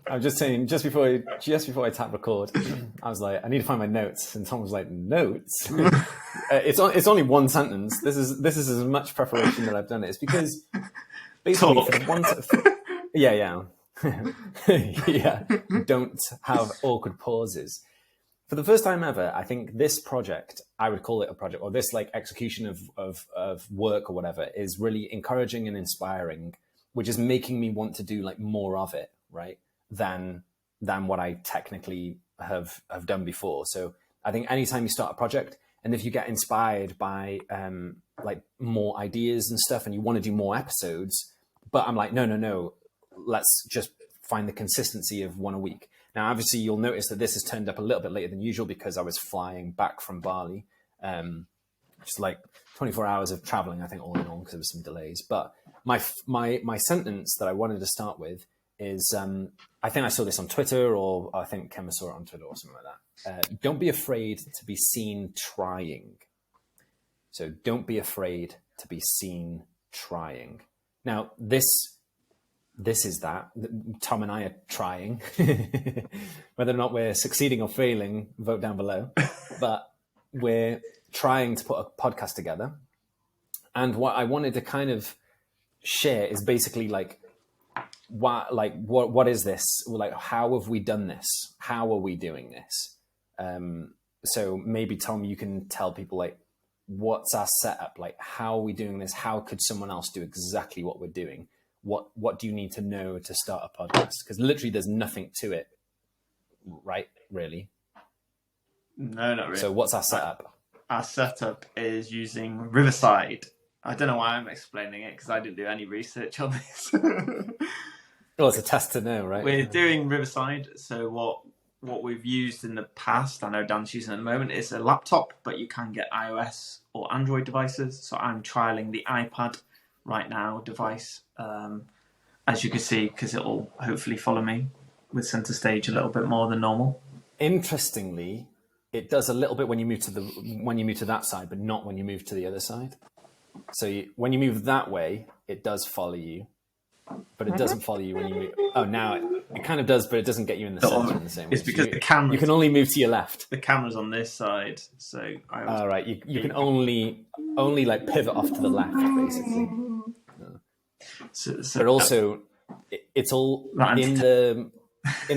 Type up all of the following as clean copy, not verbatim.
I'm just saying, just before I tap record, I was like, I need to find my notes, and Tom was like, notes? It's only one sentence. This is as much preparation that I've done. It's because basically for the one, yeah, yeah, don't have awkward pauses. For the first time ever, I think this project, I would call it a project, or this like execution of work or whatever, is really encouraging and inspiring, which is making me want to do like more of it, right? Than what I technically have done before. So I think anytime you start a project, and if you get inspired by like more ideas and stuff, and you want to do more episodes, but I'm like, no, let's just find the consistency of one a week. Now, obviously, you'll notice that this has turned up a little bit later than usual because I was flying back from Bali. Just like 24 hours of traveling, I think, all in all, because there was some delays. But my sentence that I wanted to start with is, I think I saw this on Twitter, or I think Kemma saw it on Twitter or something like that. Don't be afraid to be seen trying. So don't be afraid to be seen trying. Now, this is that. Tom and I are trying. Whether or not we're succeeding or failing, vote down below. But we're trying to put a podcast together. And what I wanted to kind of share is basically like, what is this? Like, how have we done this? How are we doing this? So maybe, Tom, you can tell people like, what's our setup? Like, how are we doing this? How could someone else do exactly what we're doing? What do you need to know to start a podcast? Because literally there's nothing to it, right? Really? No, not really. So what's our setup? Our setup is using Riverside. I don't know why I'm explaining it because I didn't do any research on this. Well, it's a test to know, right? We're doing Riverside. So what we've used in the past, I know Dan's using at the moment, is a laptop, but you can get iOS or Android devices. So I'm trialing the iPad right now device, as you can see, because it'll hopefully follow me with center stage a little bit more than normal. Interestingly, it does a little bit when you move to that side, but not when you move to the other side. So when you move that way, it does follow you, but it doesn't follow you when you move. Oh, now it kind of does, but it doesn't get you in the center in the same way. It's because the camera. You can only move to your left. The camera's on this side, so. All right, you can only like pivot off to the left, basically. But also, it's all in the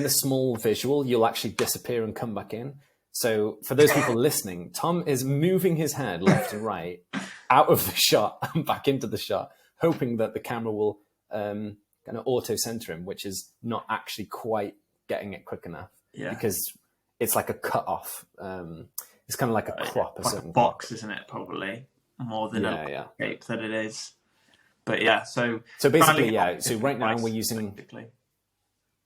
small visual. You'll actually disappear and come back in. So for those people listening, Tom is moving his head left and right out of the shot and back into the shot, hoping that the camera will kind of auto-center him, which is not actually quite getting it quick enough. Yeah. Because it's like a cut-off. It's kind of like a crop. Like a box, isn't it? Probably more than a shape that it is. But yeah, so basically, yeah. So right now we're using.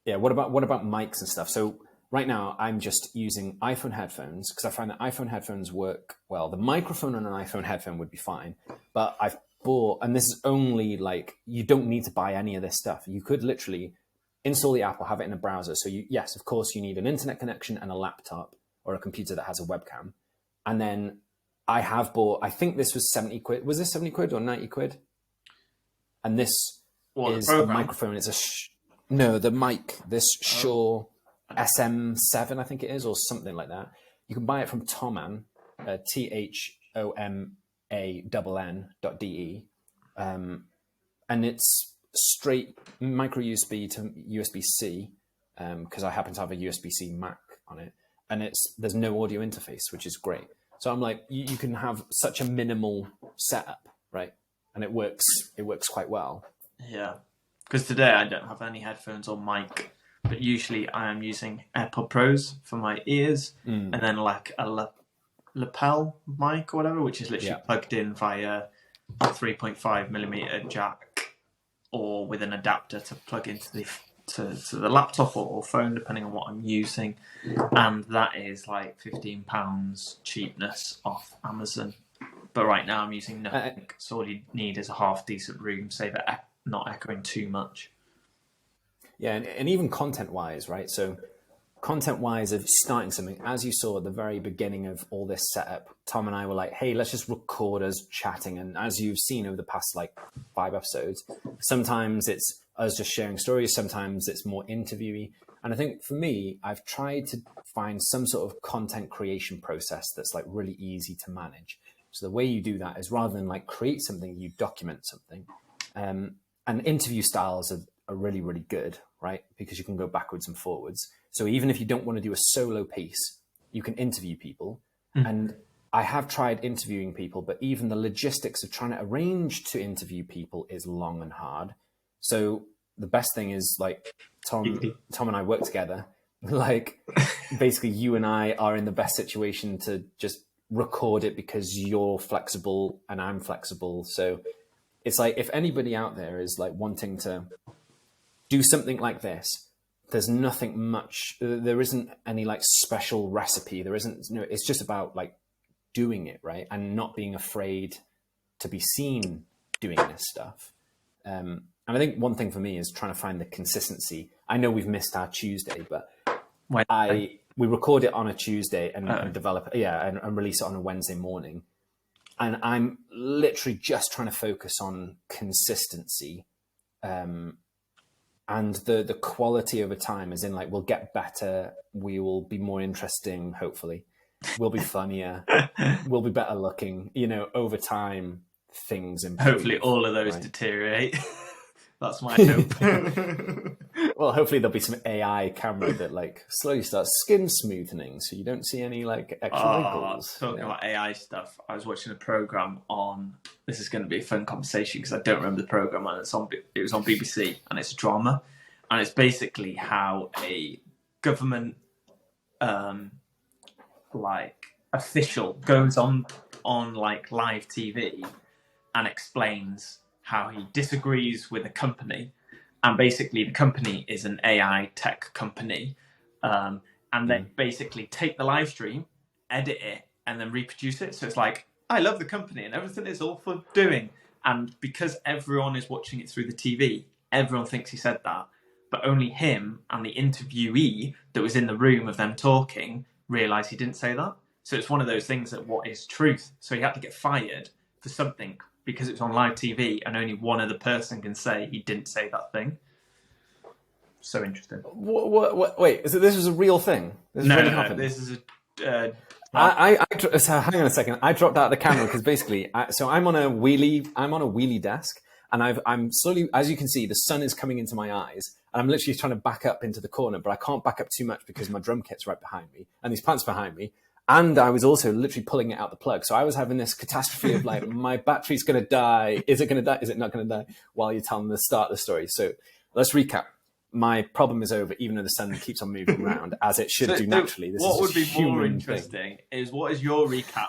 Yeah. What about mics and stuff? So right now I'm just using iPhone headphones because I find that iPhone headphones work well. The microphone on an iPhone headphone would be fine, but I've bought, and this is only like, you don't need to buy any of this stuff. You could literally install the app or have it in a browser. So yes, of course, you need an internet connection and a laptop or a computer that has a webcam. And then I have bought, I think this was 70 quid. Was this 70 quid or 90 quid? And this is a microphone. It's the mic, this Shure SM7, I think it is, or something like that. You can buy it from Thomann, THOMANN.de. And it's straight micro USB to USB-C, because I happen to have a USB-C Mac on it. And there's no audio interface, which is great. So I'm like, you can have such a minimal setup, right? And it works quite well. Yeah, because today I don't have any headphones or mic, but usually I am using AirPod Pros for my ears, and then like a lapel mic or whatever, which is literally plugged in via a 3.5mm jack, or with an adapter to plug into the laptop or phone, depending on what I'm using, and that is like £15 cheapness off Amazon. But right now I'm using nothing, so all you need is a half decent room, save it not echoing too much. Yeah, and even content-wise, right? So content wise of starting something, as you saw at the very beginning of all this setup, Tom and I were like, hey, let's just record us chatting. And as you've seen over the past like 5 episodes, sometimes it's us just sharing stories, sometimes it's more interviewee. And I think for me, I've tried to find some sort of content creation process that's like really easy to manage. So the way you do that is rather than like create something, you document something. And interview styles are really, really good, right? Because you can go backwards and forwards. So even if you don't want to do a solo piece, you can interview people. And I have tried interviewing people, but even the logistics of trying to arrange to interview people is long and hard. So the best thing is like Tom and I work together. Like basically you and I are in the best situation to just record it because you're flexible and I'm flexible. So it's like, if anybody out there is like wanting to do something like this, there's nothing much, there isn't any like special recipe. There isn't, you know, it's just about like doing it, right? And not being afraid to be seen doing this stuff. And I think one thing for me is trying to find the consistency. I know we've missed our Tuesday, but we record it on a Tuesday and develop, and release it on a Wednesday morning. And I'm literally just trying to focus on consistency, and the quality over time, as in like, we'll get better. We will be more interesting. Hopefully we'll be funnier. We'll be better looking, you know, over time things improve. Hopefully all of those deteriorate. That's my hope. Well, hopefully there'll be some AI camera that like slowly starts skin smoothing, so you don't see any like extra wrinkles. Talking about AI stuff, I was watching a program on. This is going to be a fun conversation because I don't remember the program, and it was on BBC, and it's a drama, and it's basically how a government like official goes on like live TV and explains how he disagrees with a company. And basically the company is an AI tech company. And they basically take the live stream, edit it, and then reproduce it. So it's like, I love the company and everything is all for doing. And because everyone is watching it through the TV, everyone thinks he said that. But only him and the interviewee that was in the room of them talking realised he didn't say that. So it's one of those things that what is truth? So he had to get fired for something because it's on live TV and only one other person can say he didn't say that thing. So interesting. What, wait, this was a real thing? This No, this is a... So hang on a second. I dropped out the camera because basically, so I'm on a wheelie desk, and I'm slowly, as you can see, the sun is coming into my eyes, and I'm literally trying to back up into the corner, but I can't back up too much because my drum kit's right behind me, and these plants behind me. And I was also literally pulling it out the plug. So I was having this catastrophe of like, my battery's going to die. Is it going to die? Is it not going to die? While you're telling the start of the story. So let's recap. My problem is over, even though the sun keeps on moving around, as it should do naturally. This what is would be more thing. interesting is, what is your recap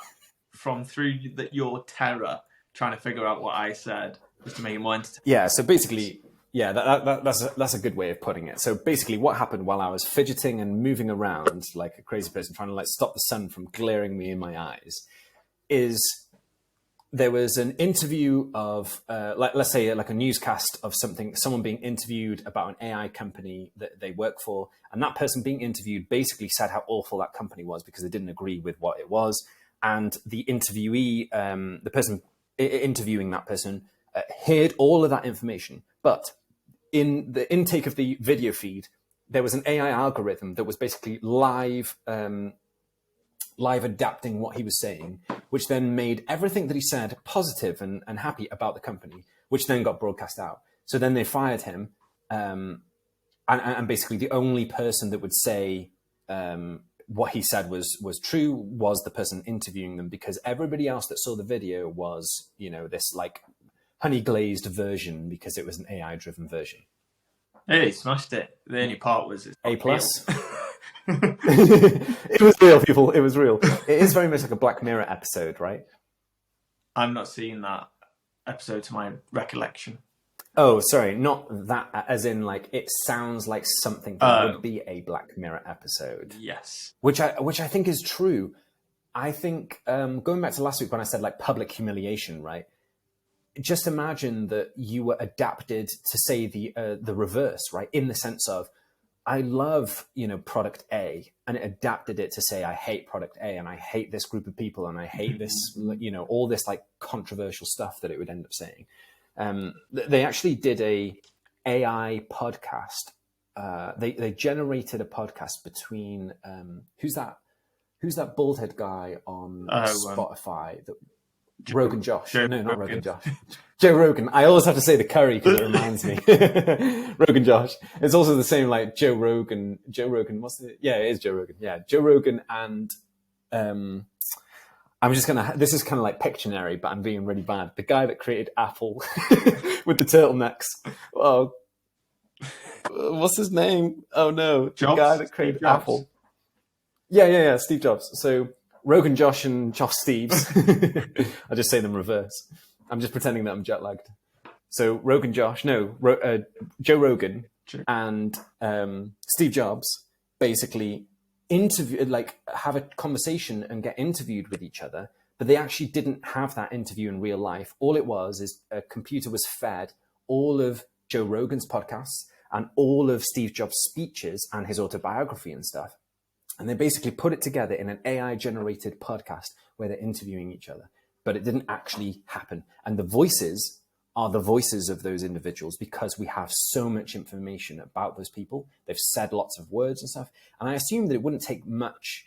from through your terror trying to figure out what I said, just to make it more entertaining? Yeah, so basically... Yeah, that's a good way of putting it. So basically what happened while I was fidgeting and moving around like a crazy person, trying to like stop the sun from glaring me in my eyes, is there was an interview of, let's say like a newscast of someone being interviewed about an AI company that they work for. And that person being interviewed basically said how awful that company was because they didn't agree with what it was. And the interviewee, the person interviewing that person, heard all of that information. But in the intake of the video feed, there was an AI algorithm that was basically live adapting what he was saying, which then made everything that he said positive and happy about the company, which then got broadcast out. So then they fired him. And basically the only person that would say what he said was true was the person interviewing them, because everybody else that saw the video was, you know, this like honey glazed version because it was an AI driven version. Hey, smashed it. The only part was A+. It was real, people. It was real. It is very much like a Black Mirror episode, right? I'm not seeing that episode to my recollection. Oh, sorry, not that, as in like it sounds like something that would be a Black Mirror episode. Yes, which I think is true. I think going back to last week when I said like public humiliation, right? Just imagine that you were adapted to say the reverse, right? In the sense of, I love, product A, and it adapted it to say, I hate product A, and I hate this group of people, and I hate this, all this like controversial stuff that it would end up saying. They actually did a AI podcast. They generated a podcast between who's that bald head guy on Spotify? Rogan Josh. No, not Rogan Josh. Joe Rogan. I always have to say the curry because it reminds me. Rogan Josh. It's also the same like Joe Rogan. What's the? Yeah, it is Joe Rogan. Yeah, Joe Rogan and I'm just gonna. This is kind of like Pictionary, but I'm being really bad. The guy that created Apple with the turtlenecks. Oh, what's his name? Oh no, Jobs? The guy that created Apple. Yeah, Steve Jobs. So Rogan Josh and Josh Steves. I'll just say them reverse. I'm just pretending that I'm jet lagged. So Rogan Josh, Joe Rogan and Steve Jobs basically have a conversation and get interviewed with each other, but they actually didn't have that interview in real life. All it was is a computer was fed all of Joe Rogan's podcasts and all of Steve Jobs' speeches and his autobiography and stuff. And they basically put it together in an AI-generated podcast where they're interviewing each other. But it didn't actually happen. And the voices are the voices of those individuals because we have so much information about those people. They've said lots of words and stuff. And I assume that it wouldn't take much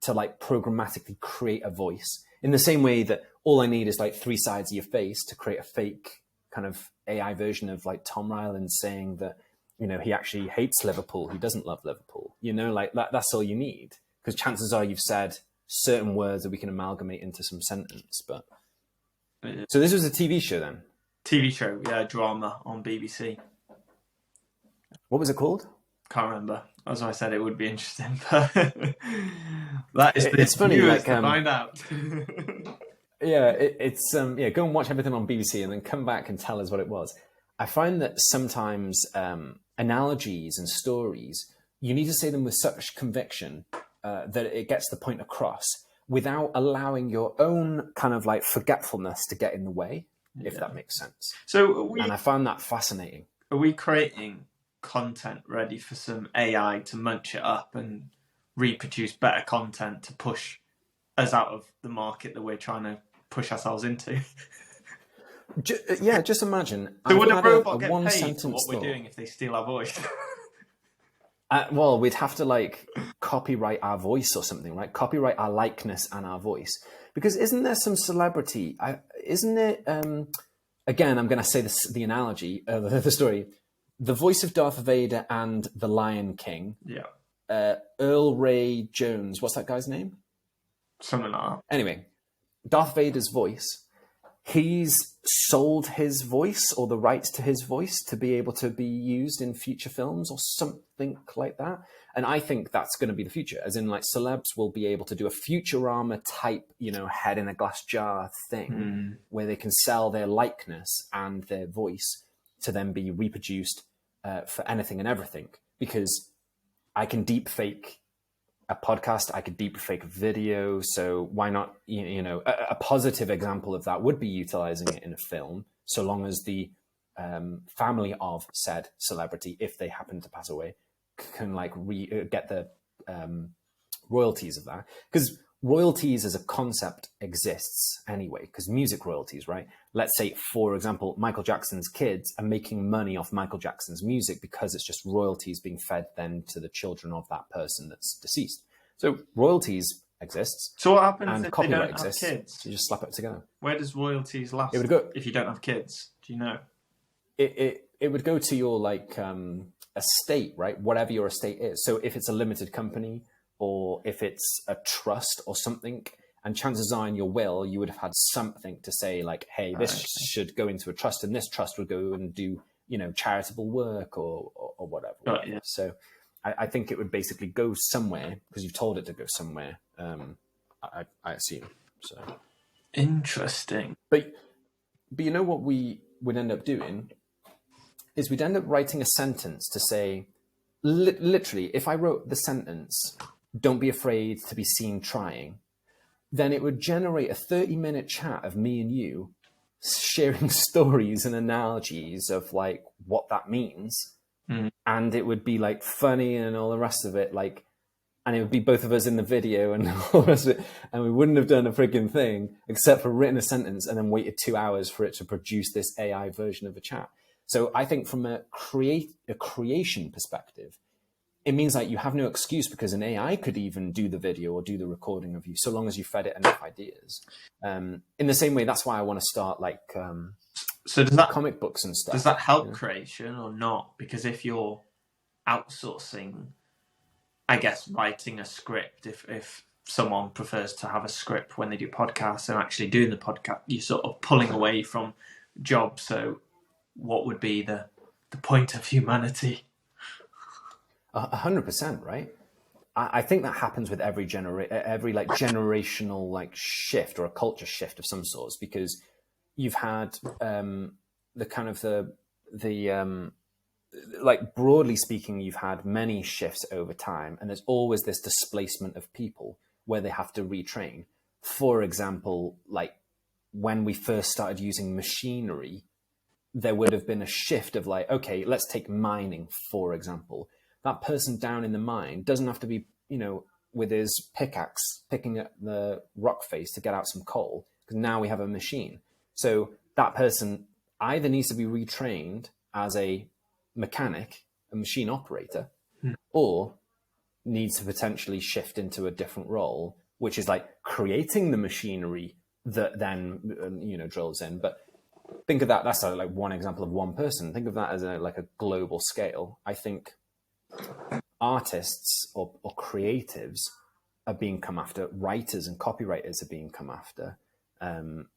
to like programmatically create a voice in the same way that all I need is like 3 sides of your face to create a fake kind of AI version of like Tom Ryland saying that, he actually hates Liverpool. He doesn't love Liverpool. Like that's all you need. Because chances are you've said certain words that we can amalgamate into some sentence. But so this was a TV show then? TV show, yeah, drama on BBC. What was it called? Can't remember. As I said, it would be interesting. But that is it's funny, like to find out. Yeah, go and watch everything on BBC and then come back and tell us what it was. I find that sometimes analogies and stories, you need to say them with such conviction that it gets the point across without allowing your own kind of like forgetfulness to get in the way, if that makes sense. And I found that fascinating. Are we creating content ready for some AI to munch it up and reproduce better content to push us out of the market that we're trying to push ourselves into? Just imagine. So would a robot get paid for what we're doing if they steal our voice? Well, we'd have to like copyright our voice or something, right? Copyright our likeness and our voice. Because isn't there some celebrity? Isn't it? Again, I'm going to say the analogy, the story. The voice of Darth Vader and the Lion King. Yeah. Earl Ray Jones. What's that guy's name? Something like that. Anyway, Darth Vader's voice. He's sold his voice or the rights to his voice to be able to be used in future films or something like that. And I think that's going to be the future, as in like celebs will be able to do a Futurama type, head in a glass jar thing where they can sell their likeness and their voice to then be reproduced for anything and everything. Because I can deep fake a podcast, I could deep fake a video. So why not, a positive example of that would be utilizing it in a film, so long as the family of said celebrity, if they happen to pass away, can like get the royalties of that. Because royalties as a concept exists anyway, because music royalties, right? Let's say, for example, Michael Jackson's kids are making money off Michael Jackson's music because it's just royalties being fed then to the children of that person that's deceased. So royalties exists. So what happens and if copyright they don't exists, have kids? So you just slap it together. Where does royalties last? It would go, if you don't have kids? Do you know? It would go to your like estate, right? Whatever your estate is. So if it's a limited company, or if it's a trust or something, and chances are in your will, you would have had something to say like, hey, this should go into a trust, and this trust would go and do, charitable work or whatever. Yeah. So I think it would basically go somewhere because you've told it to go somewhere. I assume. So interesting. But what we would end up doing is we'd end up writing a sentence to say, literally, if I wrote the sentence, "Don't be afraid to be seen trying," then it would generate a 30-minute chat of me and you sharing stories and analogies of like what that means. and it would be like funny and all the rest of it, like, and it would be both of us in the video and all the rest of it, and we wouldn't have done a freaking thing except for written a sentence and then waited 2 hours for it to produce this AI version of a chat. So I think from a creation perspective, it means like you have no excuse, because an AI could even do the video or do the recording of you, so long as you fed it enough ideas. In the same way, that's why I want to start like so does that comic books and stuff. Does that help creation or not? Because if you're outsourcing, I guess, writing a script, if someone prefers to have a script when they do podcasts and actually doing the podcast, you're sort of pulling away from jobs. So what would be the point of humanity? 100%, right? I think that happens with every like generational like shift or a culture shift of some sorts, because you've had the kind of the like broadly speaking, you've had many shifts over time, and there's always this displacement of people where they have to retrain. For example, like when we first started using machinery, there would have been a shift of like, okay, let's take mining, for example. That person down in the mine doesn't have to be, with his pickaxe picking up the rock face to get out some coal, because now we have a machine. So that person either needs to be retrained as a mechanic, a machine operator, or needs to potentially shift into a different role, which is like creating the machinery that then, drills in. But think of that, that's like one example of one person. Think of that as like a global scale. I think artists or creatives are being come after, writers and copywriters are being come after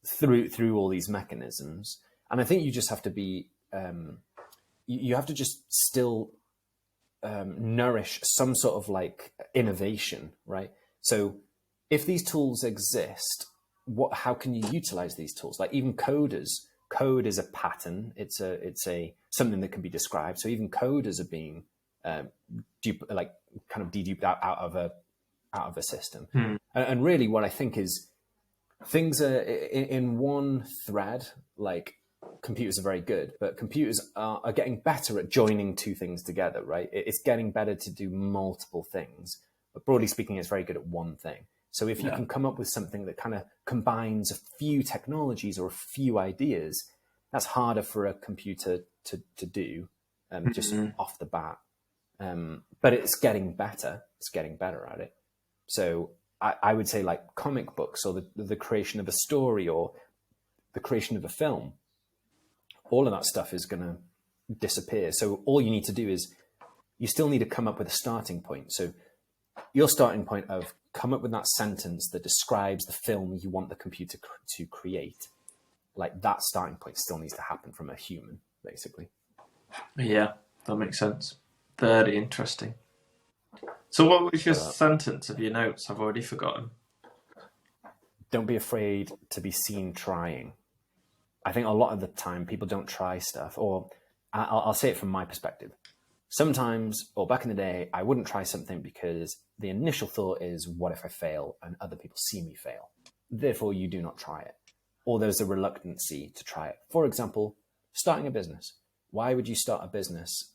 through all these mechanisms. And I think you just have to be, you have to just still nourish some sort of like innovation, right? So if these tools exist, how can you utilize these tools? Like even coders, code is a pattern. It's a something that can be described. So even coders are being like kind of deduped out of a system. And really what I think is things are in one thread. Like computers are very good, but computers are getting better at joining two things together, right? It's getting better to do multiple things, but broadly speaking, it's very good at one thing. So if you can come up with something that kind of combines a few technologies or a few ideas, that's harder for a computer to do just off the bat. But it's getting better. It's getting better at it. So I would say like comic books or the creation of a story or the creation of a film, all of that stuff is going to disappear. So all you need to do is you still need to come up with a starting point. So your starting point of come up with that sentence that describes the film you want the computer to create, like that starting point still needs to happen from a human, basically. Yeah, that makes sense. Very interesting. So what was your sentence of your notes? I've already forgotten. Don't be afraid to be seen trying. I think a lot of the time people don't try stuff, or I'll say it from my perspective. Sometimes, or back in the day, I wouldn't try something because the initial thought is, what if I fail and other people see me fail? Therefore, you do not try it. Or there's a reluctancy to try it. For example, starting a business. Why would you start a business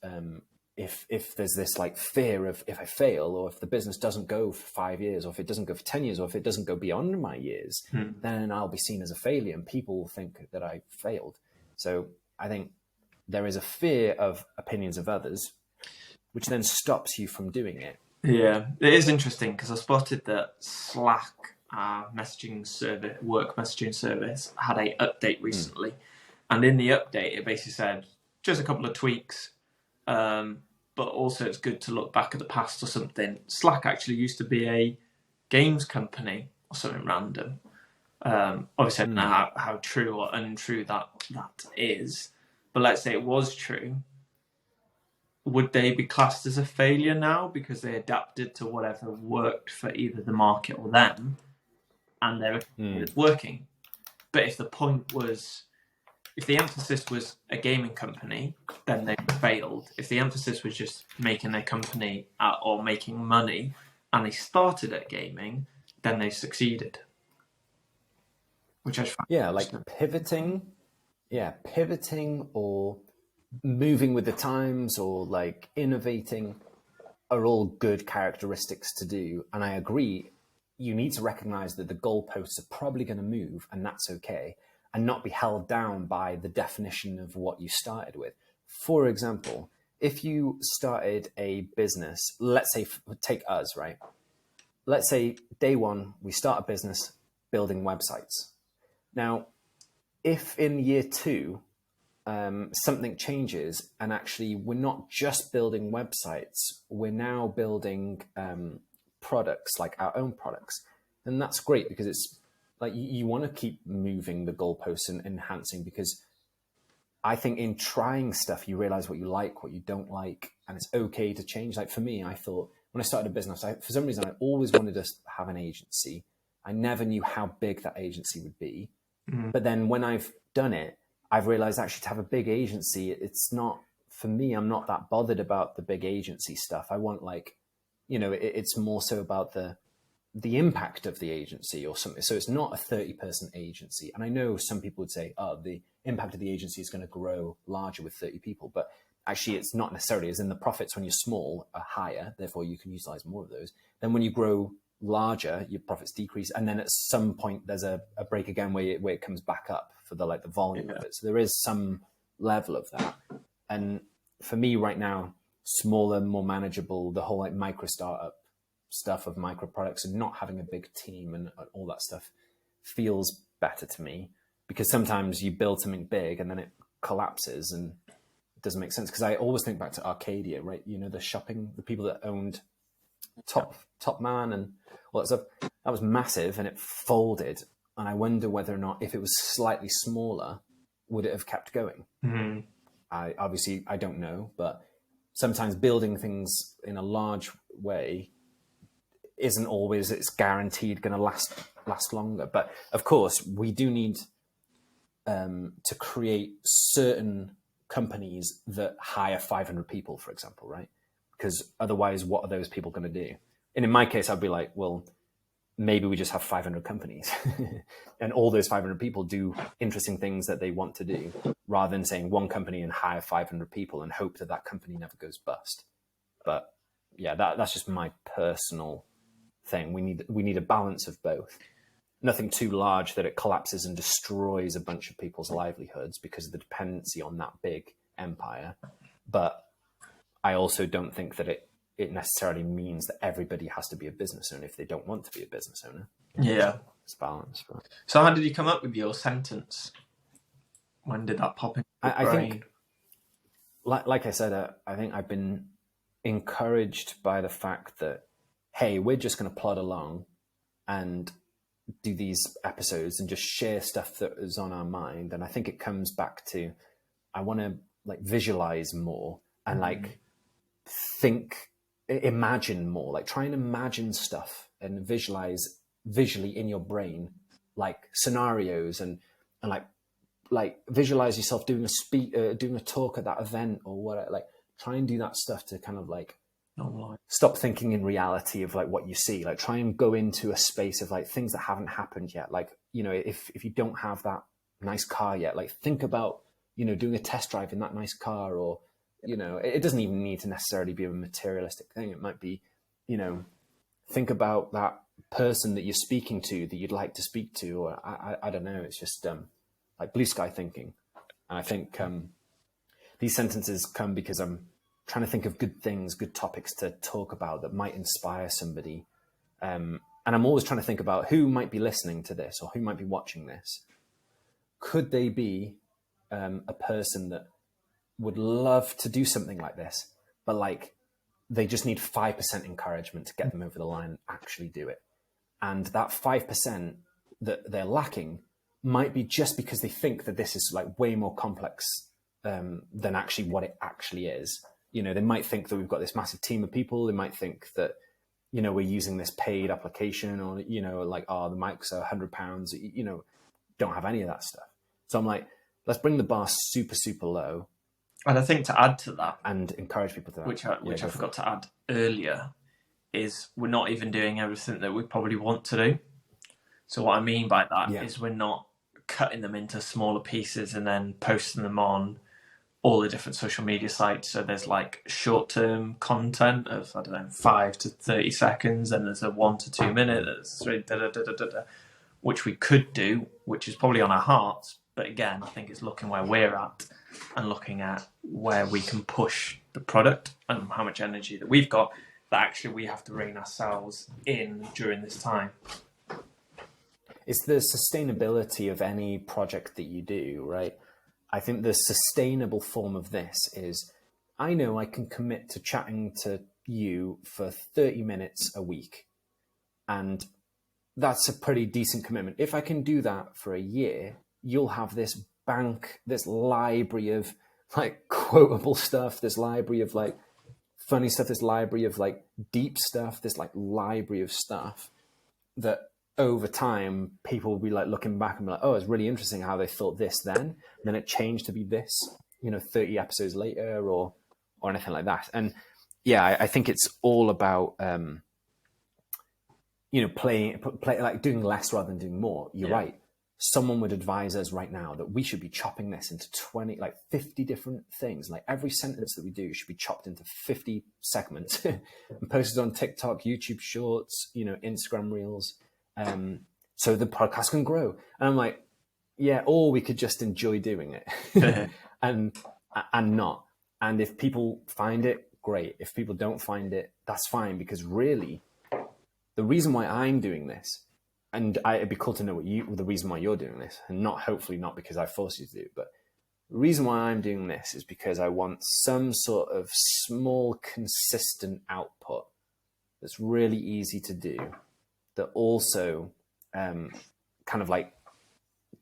if there's this like fear of if I fail, or if the business doesn't go for 5 years, or if it doesn't go for 10 years, or if it doesn't go beyond my years, then I'll be seen as a failure and people will think that I failed. So I think there is a fear of opinions of others, which then stops you from doing it. Yeah, it is interesting because I spotted that Slack, messaging service, work messaging service, had a update recently, and in the update it basically said just a couple of tweaks, but also it's good to look back at the past or something. Slack actually used to be a games company or something random. Obviously, I don't know how true or untrue that is, but let's say it was true. Would they be classed as a failure now because they adapted to whatever worked for either the market or them, and they're working? But if the point was, if the emphasis was a gaming company, then they failed. If the emphasis was just making their company or making money, and they started at gaming, then they succeeded. Which I find like pivoting or moving with the times or like innovating are all good characteristics to do. And I agree, you need to recognize that the goalposts are probably going to move, and that's okay, and not be held down by the definition of what you started with. For example, if you started a business, let's say, take us, right? Let's say day one, we start a business building websites. Now, if in year two, something changes and actually we're not just building websites, we're now building products, like our own products, then that's great, because it's like you want to keep moving the goalposts and enhancing, because I think in trying stuff, you realize what you like, what you don't like, and it's okay to change. Like for me, I thought when I started a business, for some reason, I always wanted to have an agency. I never knew how big that agency would be. Mm-hmm. But then when I've done it, I've realized actually to have a big agency, it's not, for me, I'm not that bothered about the big agency stuff. I want like, it's more so about the impact of the agency or something. So it's not a 30-person agency. And I know some people would say, oh, the impact of the agency is going to grow larger with 30 people. But actually, it's not necessarily, as in the profits when you're small are higher, therefore you can utilize more of those. Then when you grow larger, your profits decrease. And then at some point, there's a break again where it comes back up for the volume of it. So there is some level of that. And for me right now, smaller, more manageable, the whole like micro startup stuff of micro products and not having a big team and all that stuff feels better to me, because sometimes you build something big and then it collapses and it doesn't make sense. Because I always think back to Arcadia, right? The people that owned Top Man and all that stuff, that was massive and it folded. And I wonder whether or not, if it was slightly smaller, would it have kept going? Mm-hmm. I don't know, but sometimes building things in a large way isn't always, it's guaranteed going to last longer. But of course, we do need to create certain companies that hire 500 people, for example, right? Because otherwise, what are those people going to do? And in my case, I'd be like, well, maybe we just have 500 companies and all those 500 people do interesting things that they want to do, rather than saying one company and hire 500 people and hope that company never goes bust. But yeah, that's just my personal thing. We need a balance of both. Nothing too large that it collapses and destroys a bunch of people's livelihoods because of the dependency on that big empire. But I also don't think that it necessarily means that everybody has to be a business owner if they don't want to be a business owner. Yeah. It's balance. But... So how did you come up with your sentence? When did that pop in your brain? I think, like I said, I think I've been encouraged by the fact that, hey, we're just going to plod along and do these episodes and just share stuff that is on our mind. And I think it comes back to, I want to like visualize more and like imagine more, like try and imagine stuff and visualize visually in your brain, like scenarios and like visualize yourself doing a talk at that event or what, like try and do that stuff to kind of like stop thinking in reality of like what you see, like try and go into a space of like things that haven't happened yet. Like, if you don't have that nice car yet, like think about, doing a test drive in that nice car, or, it doesn't even need to necessarily be a materialistic thing. It might be, think about that person that you're speaking to that you'd like to speak to, or I don't know. It's just like blue sky thinking. And I think these sentences come because I'm trying to think of good things, good topics to talk about that might inspire somebody. And I'm always trying to think about who might be listening to this or who might be watching this. Could they be a person that would love to do something like this, but like they just need 5% encouragement to get them over the line and actually do it. And that 5% that they're lacking might be just because they think that this is like way more complex than actually what it actually is. They might think that we've got this massive team of people. They might think that, we're using this paid application, or, like, oh, the mics are £100, don't have any of that stuff. So I'm like, let's bring the bar super, super low. And I think to add to that, and encourage people to that, which I forgot to add earlier, is we're not even doing everything that we probably want to do. So what I mean by that is we're not cutting them into smaller pieces and then posting them on all the different social media sites. So there's like short-term content of, I don't know, 5 to 30 seconds, and there's a 1 to 2 minute, there's which we could do, which is probably on our hearts. But again, I think it's looking where we're at and looking at where we can push the product and how much energy that we've got, that actually we have to rein ourselves in during this time. It's the sustainability of any project that you do, right? I think the sustainable form of this is, I know I can commit to chatting to you for 30 minutes a week. And that's a pretty decent commitment. If I can do that for a year, you'll have this bank, this library of like quotable stuff, this library of like funny stuff, this library of like deep stuff, this like library of stuff that over time people will be like looking back and be like, oh, it's really interesting how they thought this then. And then it changed to be this, 30 episodes later or anything like that. And yeah, I think it's all about, play like doing less rather than doing more. You're right. Someone would advise us right now that we should be chopping this into 50 different things. Like every sentence that we do should be chopped into 50 segments and posted on TikTok, YouTube Shorts, Instagram Reels, so the podcast can grow. And I'm like, yeah, or we could just enjoy doing it and not. And if people find it, great. If people don't find it, that's fine. Because really, the reason why I'm doing this, and it'd be cool to know the reason why you're doing this, and hopefully not because I force you to do it, but the reason why I'm doing this is because I want some sort of small, consistent output that's really easy to do, that also kind of like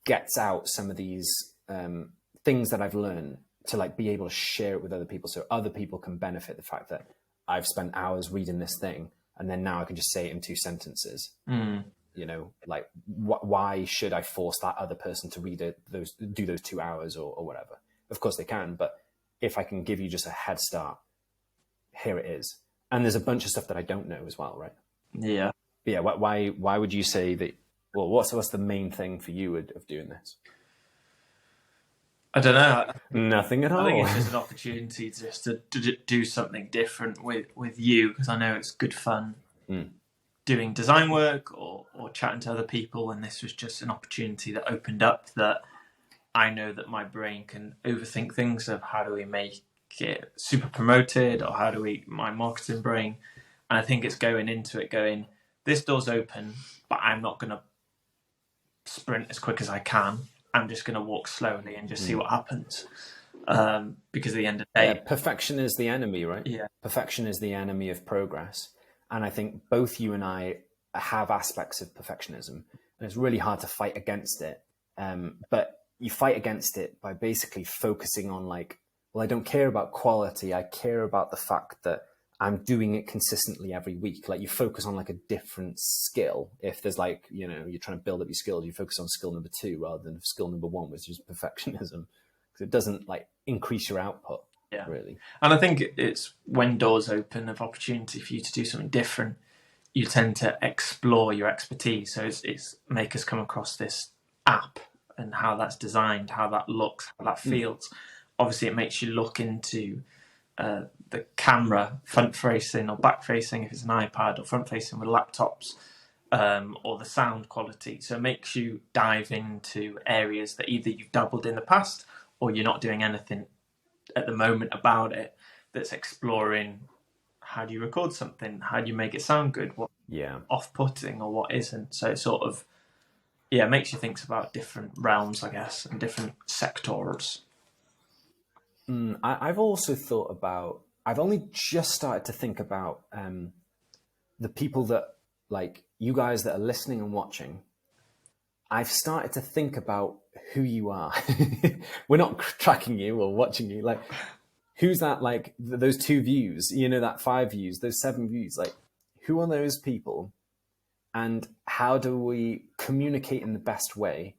gets out some of these things that I've learned, to like be able to share it with other people, so other people can benefit the fact that I've spent hours reading this thing, and then now I can just say it in 2 sentences. Why should I force that other person to read it, do those 2 hours or whatever? Of course they can, but if I can give you just a head start, here it is. And there's a bunch of stuff that I don't know as well, right? Yeah. But yeah. Why would you say that? Well, what's the main thing for you of doing this? I don't know. Nothing at all. I think it's just an opportunity just to do something different with you, because I know it's good fun doing design work or chatting to other people, and this was just an opportunity that opened up, that I know that my brain can overthink things of how do we make it super promoted, or how do my marketing brain, and I think it's going into it going, this door's open, but I'm not going to sprint as quick as I can. I'm just going to walk slowly and just see what happens. Because at the end of the day, perfection is the enemy, right? Yeah. Perfection is the enemy of progress. And I think both you and I have aspects of perfectionism, and it's really hard to fight against it. But you fight against it by basically focusing on like, well, I don't care about quality. I care about the fact that I'm doing it consistently every week. Like you focus on like a different skill. If there's like, you're trying to build up your skills, you focus on skill number 2 rather than skill number 1, which is perfectionism, because it doesn't like increase your output. Yeah. Really. And I think it's when doors open of opportunity for you to do something different, you tend to explore your expertise. So it's make us come across this app and how that's designed, how that looks, how that feels. Obviously, it makes you look into the camera, front facing or back facing, if it's an iPad, or front facing with laptops, or the sound quality. So it makes you dive into areas that either you've dabbled in the past or you're not doing anything at the moment about it, that's exploring how do you record something, how do you make it sound good, what off-putting or what isn't. So it sort of makes you think about different realms, I guess, and different sectors. I've also thought about, I've only just started to think about the people that, like you guys that are listening and watching. I've started to think about who you are. We're not tracking you or watching you. Like, who's that? Like those 2 views, that 5 views, those 7 views, like who are those people? And how do we communicate in the best way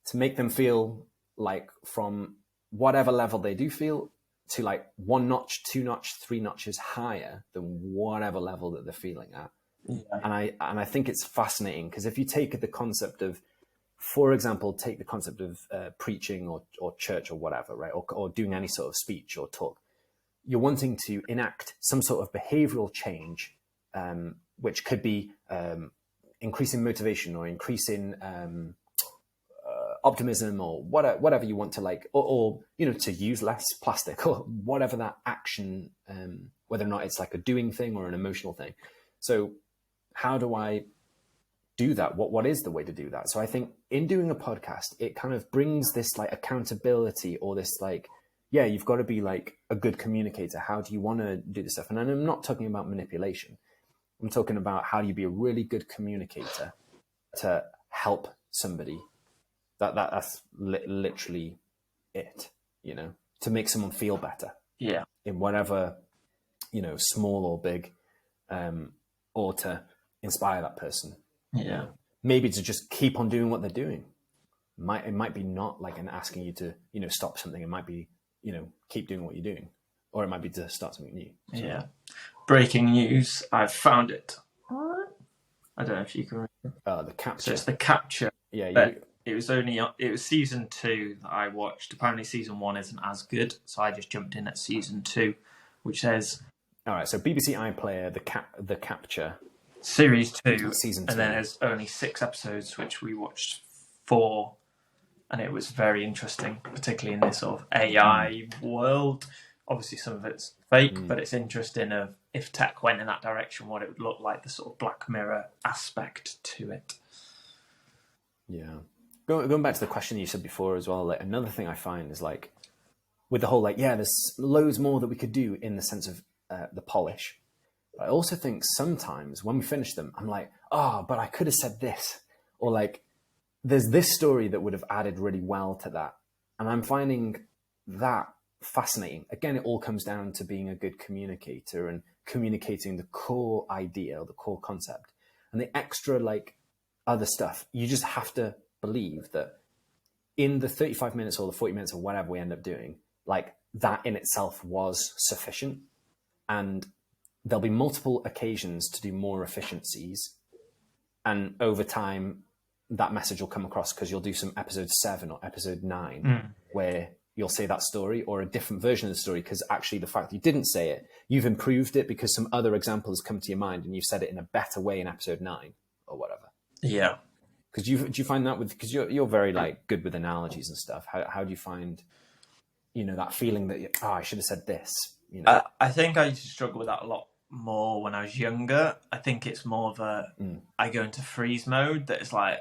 to make them feel like from whatever level they do feel to like 1 notch, 2 notch, 3 notches higher than whatever level that they're feeling at. Yeah. And I think it's fascinating, because if you take the concept of for example, take the concept of preaching or church or whatever, right? Or doing any sort of speech or talk. You're wanting to enact some sort of behavioral change, which could be increasing motivation or increasing optimism or whatever you want to like, or to use less plastic or whatever that action, whether or not it's like a doing thing or an emotional thing. So how do I do that? What is the way to do that? So I think in doing a podcast, it kind of brings this like accountability or this like, yeah, you've got to be like a good communicator. How do you want to do this stuff? And I'm not talking about manipulation. I'm talking about how do you be a really good communicator to help somebody. That's literally it, to make someone feel better. Yeah. In whatever, small or big, or to inspire that person. Yeah. Maybe to just keep on doing what they're doing. It might be not like an asking you to, stop something. It might be, keep doing what you're doing, or it might be to start something new. So, yeah. Breaking news. I've found it. I don't know if you can read. The capture. So it's the capture. Yeah. It was season 2 that I watched. Apparently season 1 isn't as good. So I just jumped in at season 2, which says, all right. So BBC iPlayer, the capture. Series 2, season 2. And then there's only 6 episodes, which we watched 4. And it was very interesting, particularly in this sort of AI world. Obviously, some of it's fake, but it's interesting of if tech went in that direction, what it would look like, the sort of Black Mirror aspect to it. Yeah. Going back to the question you said before as well, like another thing I find is like with the whole like, yeah, there's loads more that we could do in the sense of the polish. But I also think sometimes when we finish them, I'm like, but I could have said this, or like, there's this story that would have added really well to that. And I'm finding that fascinating. Again, it all comes down to being a good communicator and communicating the core idea or the core concept. And the extra like other stuff, you just have to believe that in the 35 minutes or the 40 minutes or whatever we end up doing, like that in itself was sufficient. And there'll be multiple occasions to do more efficiencies. And over time, that message will come across because you'll do some episode 7 or episode 9 where you'll say that story or a different version of the story because actually the fact that you didn't say it, you've improved it because some other example has come to your mind and you've said it in a better way in episode 9 or whatever. Yeah. Because do you find that because you're very like good with analogies and stuff. How do you find, that feeling that, I should have said this, I think I used to struggle with that a lot more when I was younger. I think it's more of a I go into freeze mode that is like,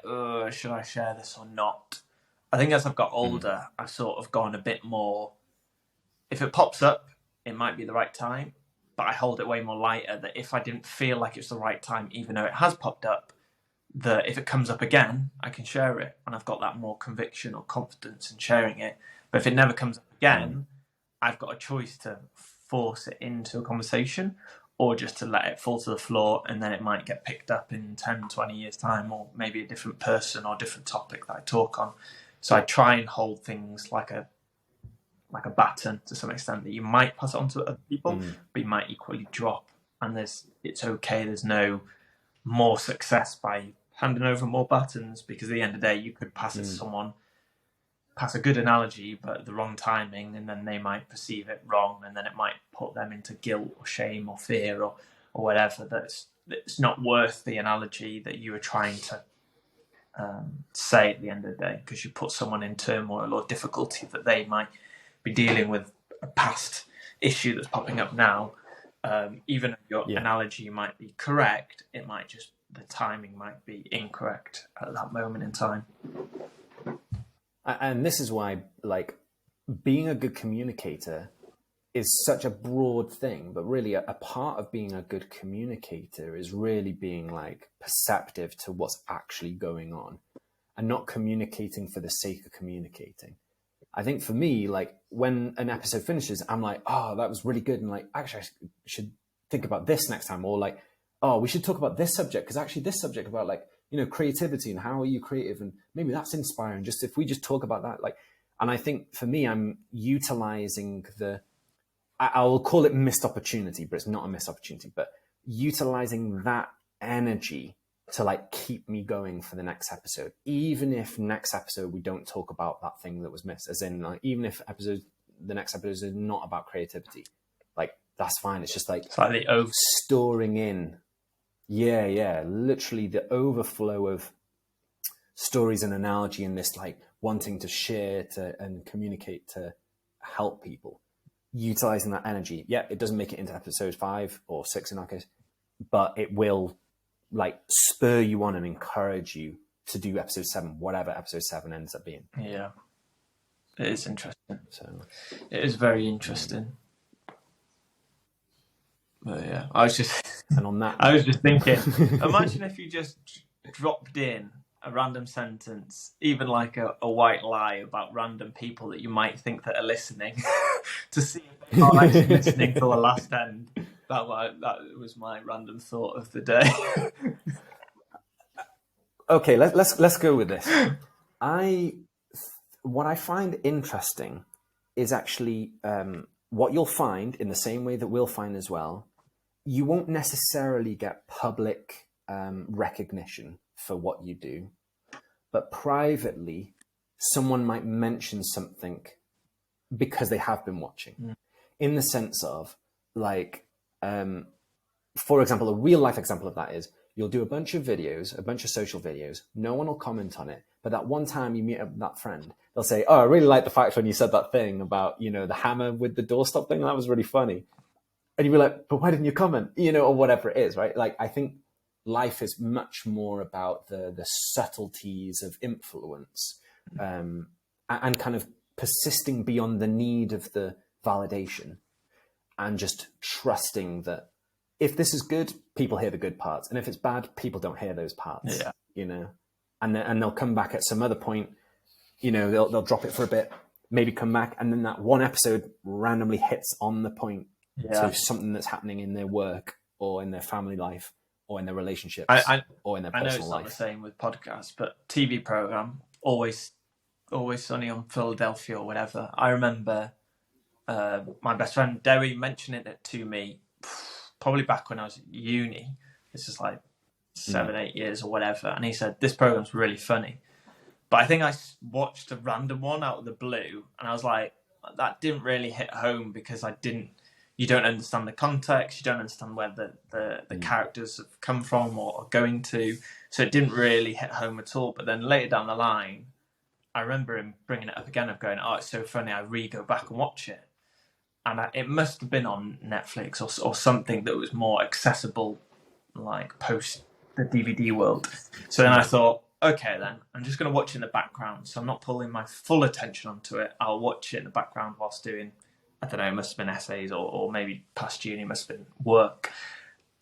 should I share this or not? I think as I've got older, I've sort of gone a bit more, if it pops up, it might be the right time, but I hold it way more lighter that if I didn't feel like it's the right time, even though it has popped up, that if it comes up again, I can share it. And I've got that more conviction or confidence in sharing it. But if it never comes up again, I've got a choice to force it into a conversation or just to let it fall to the floor, and then it might get picked up in 10, 20 years' time, or maybe a different person or different topic that I talk on. So I try and hold things like a baton to some extent, that you might pass it on to other people, but you might equally drop. And it's okay. There's no more success by handing over more batons, because at the end of the day, you could pass it to someone, pass a good analogy, but the wrong timing, and then they might perceive it wrong, and then it might put them into guilt or shame or fear or whatever. That's not worth the analogy that you were trying to say at the end of the day, because you put someone in turmoil or difficulty that they might be dealing with a past issue that's popping up now. Even if your analogy might be correct, it might just, the timing might be incorrect at that moment in time. And this is why, like, being a good communicator is such a broad thing, but really a part of being a good communicator is really being like perceptive to what's actually going on and not communicating for the sake of communicating. I think for me, like when an episode finishes, I'm like, oh, that was really good. And like, actually, I should think about this next time. Or like, oh, we should talk about this subject. Because actually this subject about like, creativity and how are you creative? And maybe that's inspiring. Just if we just talk about that, like, and I think for me, I'm utilizing I will call it missed opportunity, but it's not a missed opportunity, but utilizing that energy to like keep me going for the next episode, even if next episode we don't talk about that thing that was missed, as in like, even if the next episode is not about creativity, like that's fine. It's just like, it's like the storing in. Yeah. Literally the overflow of stories and analogy and this like wanting to share and communicate to help people, utilizing that energy. Yeah, it doesn't make it into episode 5 or 6 in our case, but it will like spur you on and encourage you to do episode 7, whatever episode 7 ends up being. Yeah, it is interesting. So it is very interesting. But yeah, I was just thinking, imagine if you just dropped in a random sentence, even like a white lie about random people that you might think that are listening, to see if they are actually listening till the last end. That was my random thought of the day. Okay, let's go with this. What I find interesting is actually what you'll find in the same way that we'll find as well. You won't necessarily get public recognition for what you do, but privately, someone might mention something because they have been watching, in the sense of like, for example, a real life example of that is you'll do a bunch of videos, a bunch of social videos. No one will comment on it, but that one time you meet up with that friend, they'll say, "Oh, I really like the fact when you said that thing about, the hammer with the doorstop thing. That was really funny." And you'd be like, "But why didn't you comment?" Or whatever it is, right? Like, I think life is much more about the subtleties of influence, and kind of persisting beyond the need of the validation, and just trusting that if this is good, people hear the good parts, and if it's bad, people don't hear those parts. Yeah. And they'll come back at some other point. They'll drop it for a bit, maybe come back, and then that one episode randomly hits on the point. Yeah. So something that's happening in their work or in their family life or in their relationships or in their personal life. I know it's not the same with podcasts, but TV program, Always Sunny on Philadelphia or whatever. I remember my best friend Derry mentioning it to me probably back when I was at uni. This is like 7-8 years or whatever. And he said, "This program's really funny." But I think I watched a random one out of the blue and I was like, that didn't really hit home because you don't understand the context, you don't understand where the characters have come from or are going to. So it didn't really hit home at all. But then later down the line, I remember him bringing it up again of going, "Oh, it's so funny, I go back and watch it." And it must have been on Netflix or something that was more accessible, like post the DVD world. So then I thought, okay, then I'm just going to watch it in the background. So I'm not pulling my full attention onto it. I'll watch it in the background whilst doing, I don't know, it must have been essays or maybe past uni, must have been work.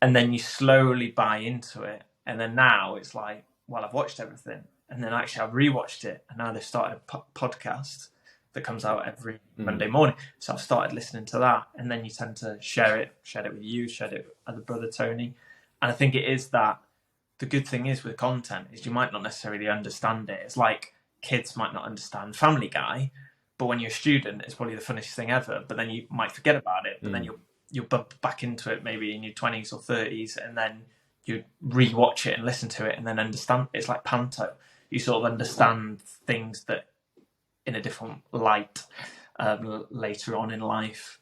And then you slowly buy into it. And then now it's like, well, I've watched everything. And then actually I've rewatched it. And now they've started a podcast that comes out every Monday morning. So I've started listening to that. And then you tend to share it with you, share it with other brother Tony. And I think it is that the good thing is with content is you might not necessarily understand it. It's like kids might not understand Family Guy, but when you're a student, it's probably the funniest thing ever. But then you might forget about it. But then you'll bump back into it maybe in your 20s or 30s, and then you rewatch it and listen to it and then understand. It's like panto. You sort of understand things that in a different light later on in life.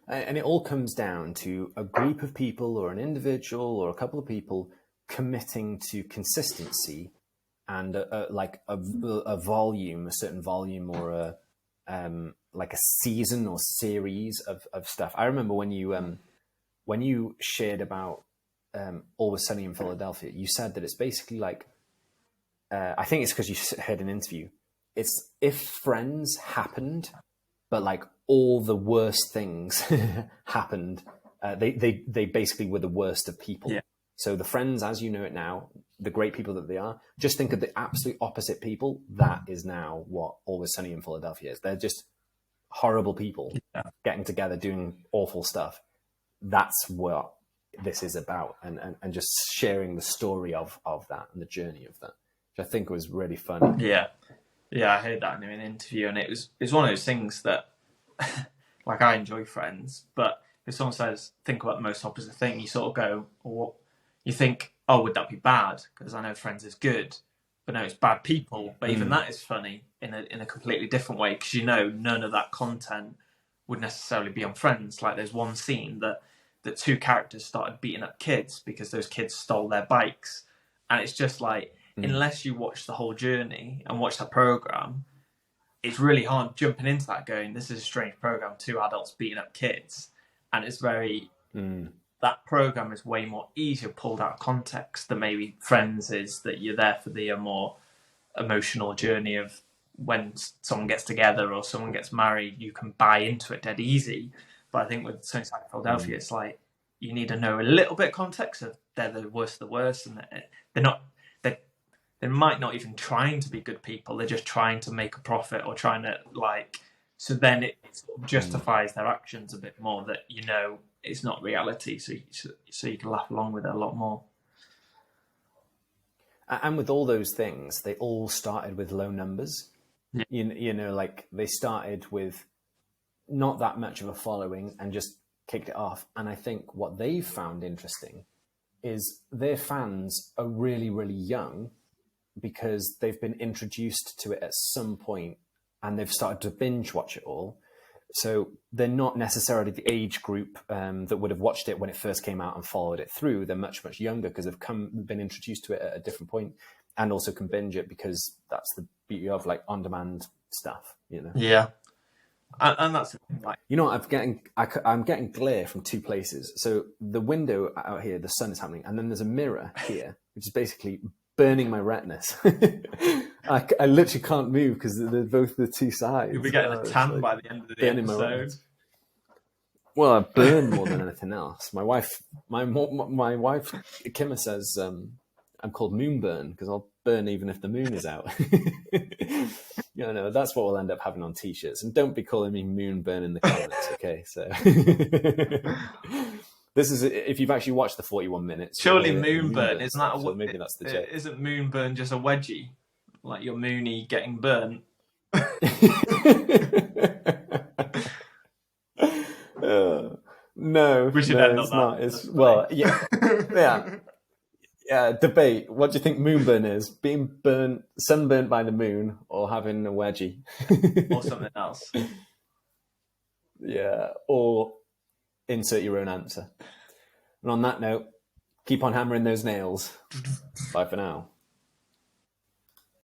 And it all comes down to a group of people or an individual or a couple of people committing to consistency and a volume, a certain volume, or like a season or series of stuff. I remember when you shared about Always Sunny in Philadelphia, you said that it's basically like, I think it's because you heard an interview. It's if Friends happened, but like all the worst things happened. They basically were the worst of people. Yeah. So the Friends, as you know it now, the great people that they are, just think of the absolute opposite people. That is now what Always Sunny in Philadelphia is. They're just horrible people getting together, doing awful stuff. That's what this is about. And just sharing the story of that and the journey of that, which I think was really funny. Yeah. Yeah, I heard that in an interview, and it was one of those things that, like, I enjoy Friends, but if someone says, think about the most opposite thing, you sort of go, or you think, oh, would that be bad? Because I know Friends is good, but no, it's bad people. But even that is funny in a completely different way, because none of that content would necessarily be on Friends. Like there's one scene that two characters started beating up kids because those kids stole their bikes, and it's just like, unless you watch the whole journey and watch that program, it's really hard jumping into that going, this is a strange program, two adults beating up kids. And it's very, that program is way more easier pulled out of context than maybe Friends is, that you're there for the more emotional journey of when someone gets together or someone gets married, you can buy into it dead easy. But I think with something like Philadelphia, it's like, you need to know a little bit of context of they're the worst of the worst, and they might not even trying to be good people. They're just trying to make a profit or trying to so then it justifies their actions a bit more, that it's not reality. So you can laugh along with it a lot more. And with all those things, they all started with low numbers. Yeah. Like they started with not that much of a following and just kicked it off. And I think what they've found interesting is their fans are really, really young, because they've been introduced to it at some point and they've started to binge watch it all. So they're not necessarily the age group that would have watched it when it first came out and followed it through. They're much, much younger because they've been introduced to it at a different point, and also can binge it because that's the beauty of like on-demand stuff, Yeah. And that's like, I'm getting glare from two places. So the window out here, the sun is happening, and then there's a mirror here, which is basically burning my retinas. I literally can't move because they're both the two sides. You'll be getting a tan by the end of the episode. Well, I burn more than anything else. My wife, Kimmer, says I'm called Moonburn because I'll burn even if the moon is out. That's what we'll end up having on t-shirts. And don't be calling me Moonburn in the comments, okay? So this is, if you've actually watched the 41 minutes. Surely Moonburn, isn't that so maybe that's the joke. Isn't Moonburn just a wedgie? Like your Mooney getting burnt? No, we should end on that. It's, well, yeah. Debate. What do you think Moonburn is? Being sunburnt by the moon, or having a wedgie, or something else? Yeah, or insert your own answer. And on that note, keep on hammering those nails. Bye for now.